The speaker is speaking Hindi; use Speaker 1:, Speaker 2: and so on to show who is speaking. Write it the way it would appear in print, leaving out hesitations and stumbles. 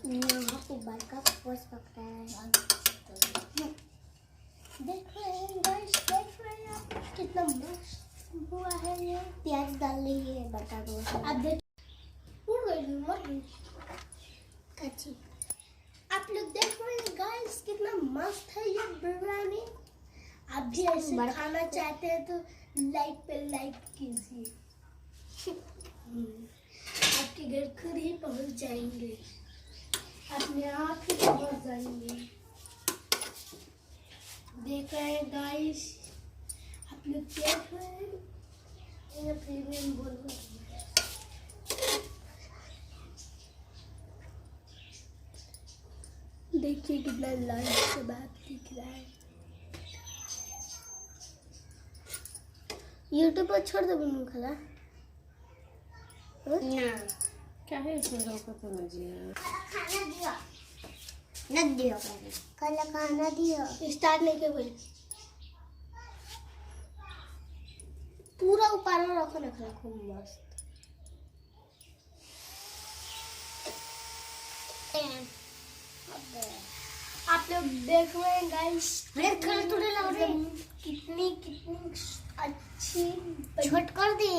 Speaker 1: यहाँ पे बड़का पोस पकड़ा है। देख रहे हैं गाइस, देख रहे हैं आप कितना मस्त हुआ है। ये प्याज डाल रही है बड़का पोस। आप देख अच्छी, आप लोग देख रहे हैं गाइस कितना मस्त है ये बिरयानी। आप भी ऐसे खाना चाहते हैं तो लाइक पे लाइक कीजिए। आपके घर खुद ही पहुंच जाएंगे, अपने आप ही पहुंच जाएंगे। देख रहे हैं गाइस, आप लोग देख रहे हैं प्रीमियम बोल। देखिए कितना लाइट से बात दिख रहा है। यूट्यूब पर छोड़ दो मुंह खला ना
Speaker 2: क्या है इसमें रोको तो मजिया
Speaker 1: खाना दियो न दियो कल खाना दियो स्टार्ट नहीं के बोल पूरा ऊपर में रखो ना खला खूब मस्त। आप लोग देख रहे हैं गाइस कितनी अच्छी छोट कर दी।